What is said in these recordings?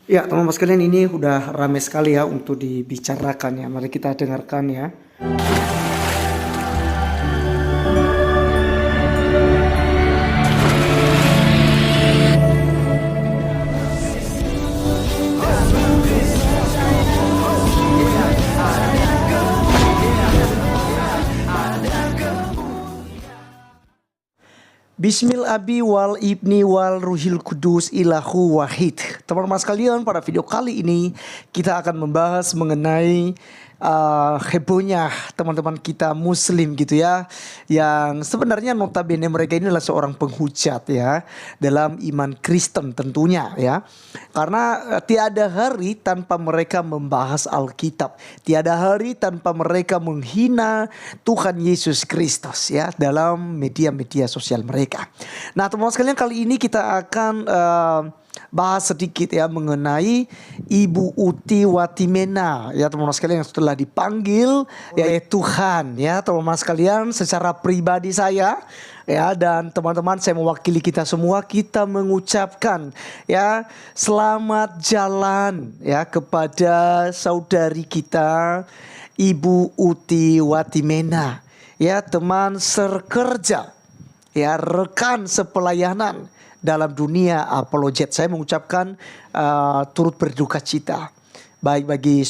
Ya, teman-teman sekalian, ini udah ramai sekali ya untuk dibicarakan ya. Mari kita dengarkan ya. Bismil abi wal ibni wal ruhil kudus ilahu wahid. Teman-teman sekalian, pada video kali ini kita akan membahas mengenai hebohnya teman-teman kita muslim gitu ya, yang sebenarnya notabene mereka ini adalah seorang penghujat ya dalam iman Kristen tentunya ya. Karena tiada hari tanpa mereka membahas Alkitab, tiada hari tanpa mereka menghina Tuhan Yesus Kristus ya dalam media-media sosial mereka. Nah, teman-teman sekalian, kali ini kita akan bahas sedikit ya mengenai Ibu Uti Watimena ya teman-teman sekalian, yang setelah dipanggil oleh Tuhan ya teman-teman sekalian. Secara pribadi saya ya dan teman-teman, saya mewakili kita semua, kita mengucapkan ya selamat jalan ya kepada saudari kita Ibu Uti Watimena ya, teman sekerja ya, rekan sepelayanan dalam dunia apologet. Saya mengucapkan turut berduka cita baik bagi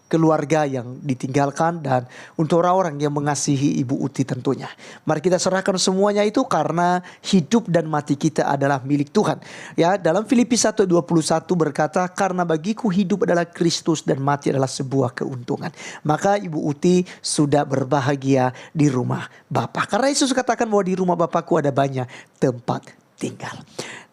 keluarga yang ditinggalkan dan untuk orang-orang yang mengasihi Ibu Uti tentunya. Mari kita serahkan semuanya itu, karena hidup dan mati kita adalah milik Tuhan. Ya, dalam Filipi 1:21 berkata, "Karena bagiku hidup adalah Kristus dan mati adalah sebuah keuntungan." Maka Ibu Uti sudah berbahagia di rumah Bapa. Karena Yesus katakan bahwa di rumah Bapakku ada banyak tempat tinggal.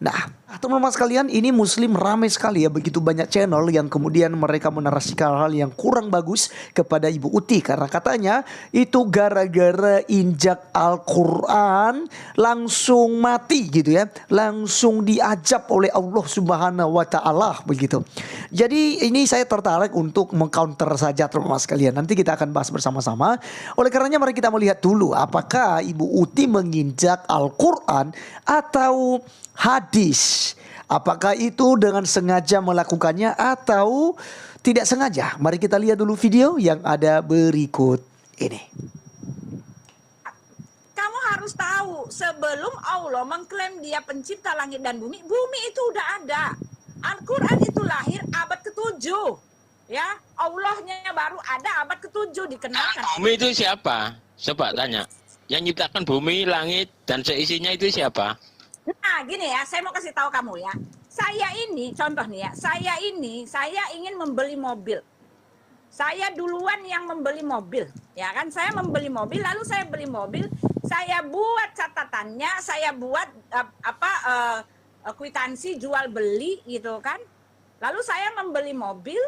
Nah, teman-teman sekalian, ini muslim ramai sekali ya, begitu banyak channel yang kemudian mereka menarasikan hal yang kurang bagus kepada Ibu Uti, karena katanya itu gara-gara injak Al-Quran langsung mati gitu ya, langsung diajab oleh Allah Subhanahu wa Ta'ala begitu. Jadi ini saya tertarik untuk mengcounter saja teman-teman sekalian. Nanti kita akan bahas bersama-sama. Oleh karenanya mari kita melihat dulu apakah Ibu Uti menginjak Al-Quran atau hadis. Apakah itu dengan sengaja melakukannya atau tidak sengaja? Mari kita lihat dulu video yang ada berikut ini. Kamu harus tahu, sebelum Allah mengklaim dia pencipta langit dan bumi, bumi itu udah ada. Al-Quran itu lahir abad ke-7. Ya, Allahnya baru ada abad ke-7 dikenalkan. Bumi itu siapa? Coba tanya. Yang menciptakan bumi, langit, dan seisinya itu siapa? Nah, gini ya, saya mau kasih tahu kamu ya. Saya ini, contoh nih ya, saya ingin membeli mobil. Saya duluan yang membeli mobil, ya kan? Saya membeli mobil, lalu saya beli mobil, saya buat catatannya, saya buat kwitansi jual beli gitu kan. Lalu saya membeli mobil,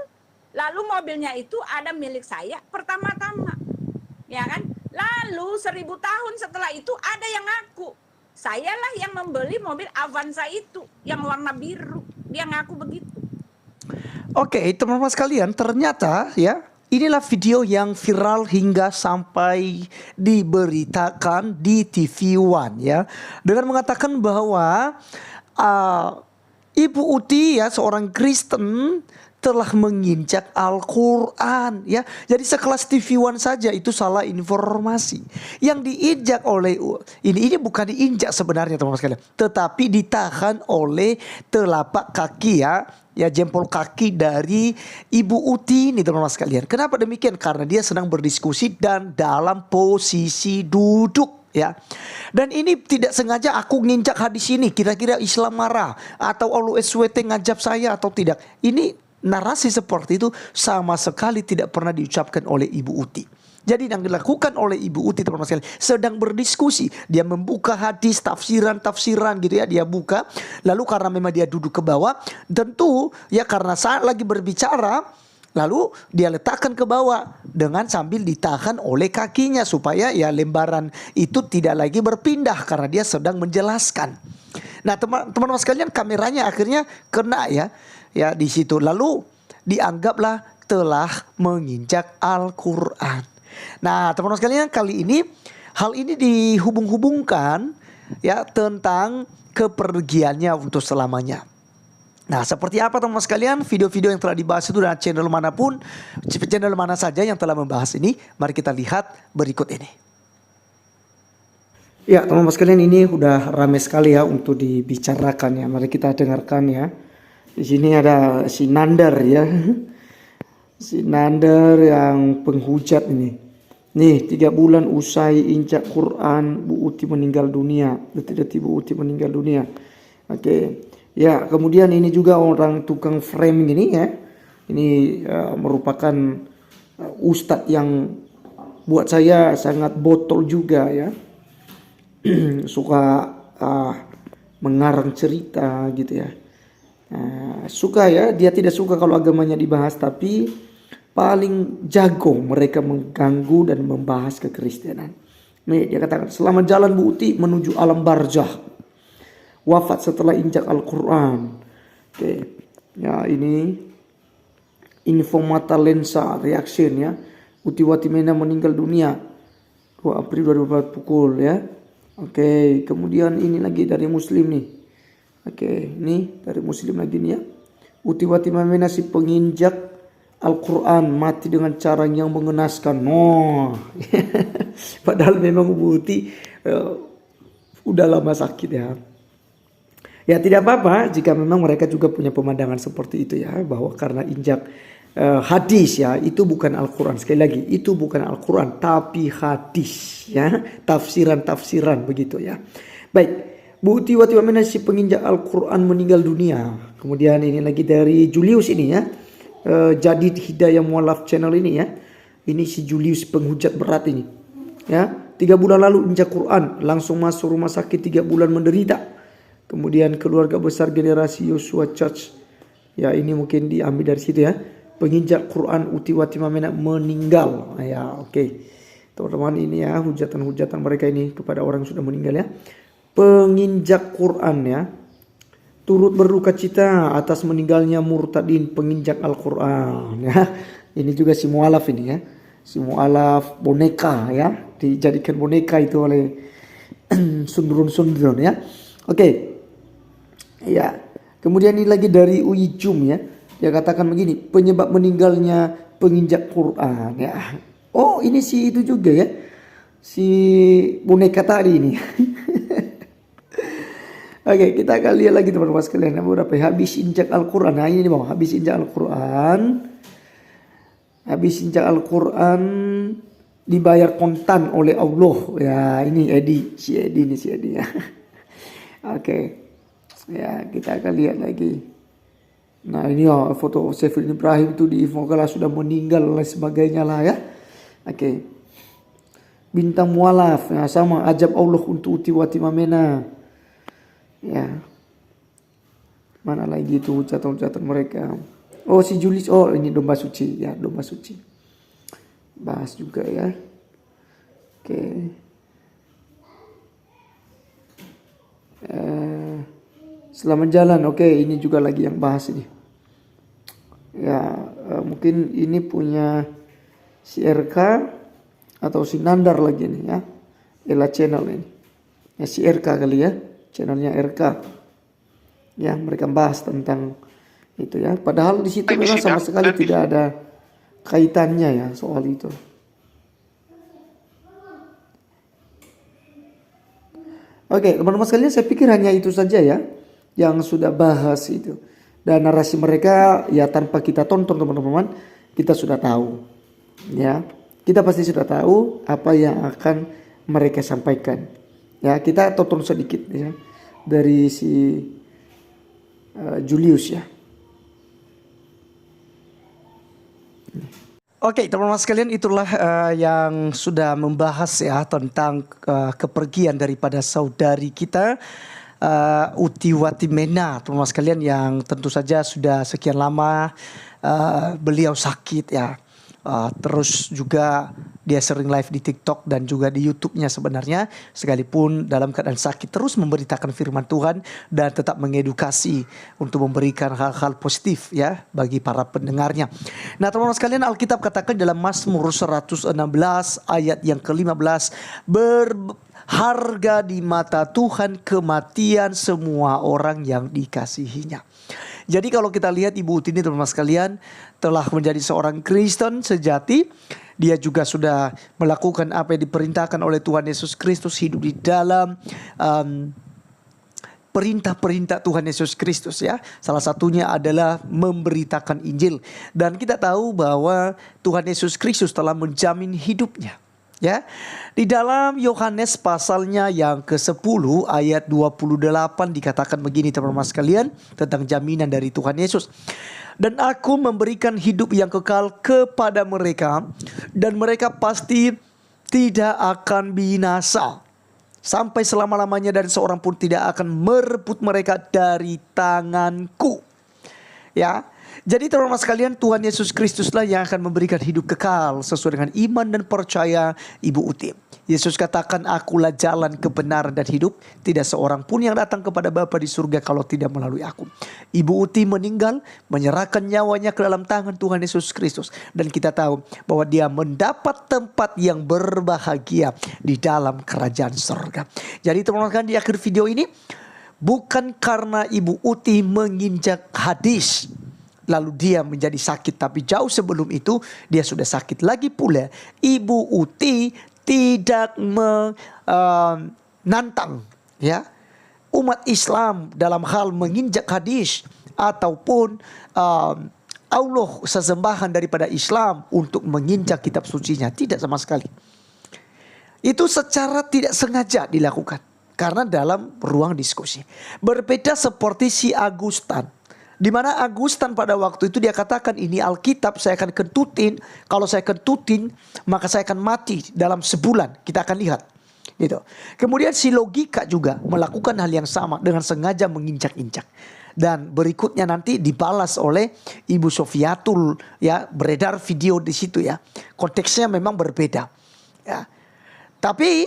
lalu mobilnya itu ada milik saya pertama-tama, ya kan? Lalu 1000 tahun setelah itu ada yang ngaku, sayalah yang membeli mobil Avanza itu yang warna biru. Dia ngaku begitu. Oke, teman-teman sekalian, ternyata ya inilah video yang viral hingga sampai diberitakan di TV One ya, dengan mengatakan bahwa Ibu Uti ya, seorang Kristen, telah menginjak Al-Quran ya. Jadi sekelas TV One saja itu salah informasi. Yang diinjak oleh ini bukan diinjak sebenarnya teman-teman sekalian, tetapi ditahan oleh telapak kaki ya jempol kaki dari Ibu Uti ini teman-teman sekalian. Kenapa demikian? Karena dia sedang berdiskusi dan dalam posisi duduk ya. Dan ini tidak sengaja aku nginjak hadis ini, kira-kira Islam marah atau Allah SWT ngajab saya atau tidak. Ini narasi seperti itu sama sekali tidak pernah diucapkan oleh Ibu Uti. Jadi yang dilakukan oleh Ibu Uti teman-teman sekalian, sedang berdiskusi, dia membuka hadis, tafsiran gitu ya, dia buka. Lalu karena memang dia duduk ke bawah, tentu ya karena saat lagi berbicara, lalu dia letakkan ke bawah dengan sambil ditahan oleh kakinya supaya ya lembaran itu tidak lagi berpindah karena dia sedang menjelaskan. Nah, teman-teman sekalian, kameranya akhirnya kena ya di situ. Lalu dianggaplah telah menginjak Al-Quran. Nah, teman-teman sekalian, kali ini hal ini dihubung-hubungkan ya tentang kepergiannya untuk selamanya. Nah, seperti apa teman-teman sekalian, video-video yang telah dibahas itu dan channel manapun, channel mana saja yang telah membahas ini, mari kita lihat berikut ini. Ya, teman-teman sekalian, ini udah ramai sekali ya untuk dibicarakan ya. Mari kita dengarkan ya. Di sini ada si Nandar ya. Si Nandar yang penghujat ini. Nih, 3 bulan usai injak Quran, Bu Uti meninggal dunia. Detik-detik Bu Uti meninggal dunia. Oke. Ya, kemudian ini juga orang tukang framing ini ya. Ini merupakan ustadz yang buat saya sangat botol juga ya. Suka mengarang cerita gitu ya. Suka ya, dia tidak suka kalau agamanya dibahas, tapi paling jago mereka mengganggu dan membahas kekristenan. Nih, dia katakan, selamat jalan Bu Uti menuju alam barzah. Wafat setelah injak Al-Quran. Oke. Ya, ini info mata lensa reaction ya. Uti Watimena meninggal dunia 2 April 2024 pukul ya. Oke, kemudian ini lagi dari Muslim nih. Oke, ini dari Muslim lagi nih ya. Uti Watimena si penginjak Al-Quran mati dengan cara yang mengenaskan. Oh. Padahal memang Bu Uti udah lama sakit ya. Ya, tidak apa-apa jika memang mereka juga punya pemandangan seperti itu ya, bahwa karena injak hadis ya, itu bukan Al-Quran. Sekali lagi, itu bukan Al-Quran tapi hadis ya, tafsiran-tafsiran begitu ya. Baik, Bu Uti Watimena si penginjak Al-Quran meninggal dunia. Kemudian ini lagi dari Julius ini ya, Jadid Hidayah Mualaf channel ini ya. Ini si Julius penghujat berat ini ya. 3 bulan lalu injak Quran, langsung masuk rumah sakit, 3 bulan menderita. Kemudian keluarga besar generasi Yosua Church. Ya, ini mungkin diambil dari situ ya. Penginjak Quran Uti Watimena meninggal. Ya, oke. Teman-teman, ini ya hujatan-hujatan mereka ini kepada orang yang sudah meninggal ya. Penginjak Quran ya. Turut berduka cita atas meninggalnya murtadin penginjak Al-Quran ya. Ini juga si mualaf ini ya. Si mualaf boneka ya. Dijadikan boneka itu oleh sundurun-sundurun ya. Oke. Ya, kemudian ini lagi dari Uijum ya. Dia katakan begini, penyebab meninggalnya penginjak Quran ya. Oh, ini si itu juga ya. Si boneka tadi ini. Oke, kita akan lihat lagi teman-teman sekalian. Berapa habis injak Al-Quran. Nah, ini bang, habis injak Al-Quran. Habis injak Al-Quran dibayar kontan oleh Allah. Ya, ini Edi, si Edi ya. Oke. Ya, kita akan lihat lagi. Nah, ini ya foto Saiful Ibrahim itu diinfokan sudah meninggal dan sebagainya lah ya. Oke. Bintang mualaf ya, sama ajab Allah untuk Uti Watimena. Ya. Mana lagi itu ucapan-ucapan mereka. Oh, si Julius. Oh, ini domba suci ya, domba suci. Bahas juga ya. Oke. Selamat jalan. Oke, ini juga lagi yang bahas ini. Ya, mungkin ini punya si RK atau si Nandar lagi nih ya. Ella channel ini. Ya, si RK kali ya. Channelnya RK. Ya, mereka bahas tentang itu ya. Padahal di situ memang sama sekali tidak ada kaitannya ya soal itu. Oke, teman-teman sekalian, saya pikir hanya itu saja ya yang sudah bahas itu. Dan narasi mereka ya tanpa kita tonton teman-teman, kita sudah tahu. Ya, kita pasti sudah tahu apa yang akan mereka sampaikan. Ya, kita tonton sedikit ya dari si Julius ya. Oke, teman-teman sekalian, itulah yang sudah membahas ya tentang kepergian daripada saudari kita Uti Watimena, teman-teman sekalian, yang tentu saja sudah sekian lama beliau sakit ya. Terus juga dia sering live di TikTok dan juga di YouTube-nya sebenarnya, sekalipun dalam keadaan sakit terus memberitakan firman Tuhan dan tetap mengedukasi untuk memberikan hal-hal positif ya bagi para pendengarnya. Nah, teman-teman sekalian, Alkitab katakan dalam Mazmur 116 ayat yang ke-15, berharga di mata Tuhan kematian semua orang yang dikasihinya. Jadi kalau kita lihat Ibu Uti ini teman-teman sekalian telah menjadi seorang Kristen sejati. Dia juga sudah melakukan apa yang diperintahkan oleh Tuhan Yesus Kristus, hidup di dalam perintah-perintah Tuhan Yesus Kristus ya. Salah satunya adalah memberitakan Injil. Dan kita tahu bahwa Tuhan Yesus Kristus telah menjamin hidupnya. Ya, di dalam Yohanes pasalnya yang ke-10 ayat 28 dikatakan begini teman-teman sekalian tentang jaminan dari Tuhan Yesus. Dan aku memberikan hidup yang kekal kepada mereka, dan mereka pasti tidak akan binasa sampai selama-lamanya, dan seorang pun tidak akan merebut mereka dari tanganku. Ya. Jadi teman-teman sekalian, Tuhan Yesus Kristuslah yang akan memberikan hidup kekal sesuai dengan iman dan percaya Ibu Uti. Yesus katakan, akulah jalan, kebenaran dan hidup. Tidak seorang pun yang datang kepada Bapa di surga kalau tidak melalui aku. Ibu Uti meninggal, menyerahkan nyawanya ke dalam tangan Tuhan Yesus Kristus. Dan kita tahu bahwa dia mendapat tempat yang berbahagia di dalam kerajaan surga. Jadi teman-teman sekalian, di akhir video ini, bukan karena Ibu Uti menginjak hadis lalu dia menjadi sakit, tapi jauh sebelum itu dia sudah sakit lagi pula. Ibu Uti tidak menantang ya umat Islam dalam hal menginjak hadis ataupun Allah sesembahan daripada Islam untuk menginjak kitab sucinya. Tidak sama sekali. Itu secara tidak sengaja dilakukan karena dalam ruang diskusi. Berbeda seperti si Agustan, di mana Agustan pada waktu itu dia katakan, ini Alkitab saya akan kentutin. Kalau saya kentutin maka saya akan mati dalam sebulan. Kita akan lihat gitu. Kemudian si Logika juga melakukan hal yang sama dengan sengaja menginjak-injak. Dan berikutnya nanti dibalas oleh Ibu Sofiatul ya, beredar video di situ ya. Konteksnya memang berbeda ya. Tapi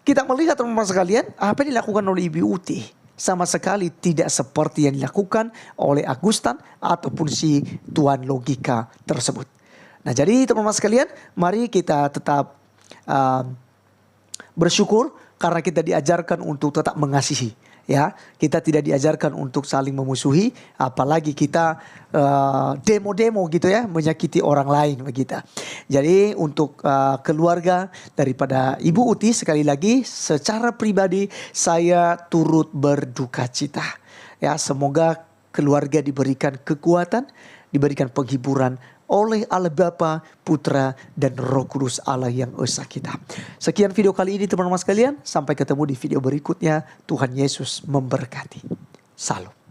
kita melihat teman-teman sekalian, apa yang dilakukan oleh Ibu Uti sama sekali tidak seperti yang dilakukan oleh Agustan ataupun si Tuan Logika tersebut. Nah, jadi teman-teman sekalian, mari kita tetap bersyukur karena kita diajarkan untuk tetap mengasihi. Ya, kita tidak diajarkan untuk saling memusuhi, apalagi kita demo-demo gitu ya, menyakiti orang lain begitu. Jadi untuk keluarga daripada Ibu Uti, sekali lagi secara pribadi saya turut berduka cita. Ya, semoga keluarga diberikan kekuatan, diberikan penghiburan oleh Allah Bapa, Putra, dan Roh Kudus Allah yang esa kita. Sekian video kali ini teman-teman sekalian. Sampai ketemu di video berikutnya. Tuhan Yesus memberkati. Salam.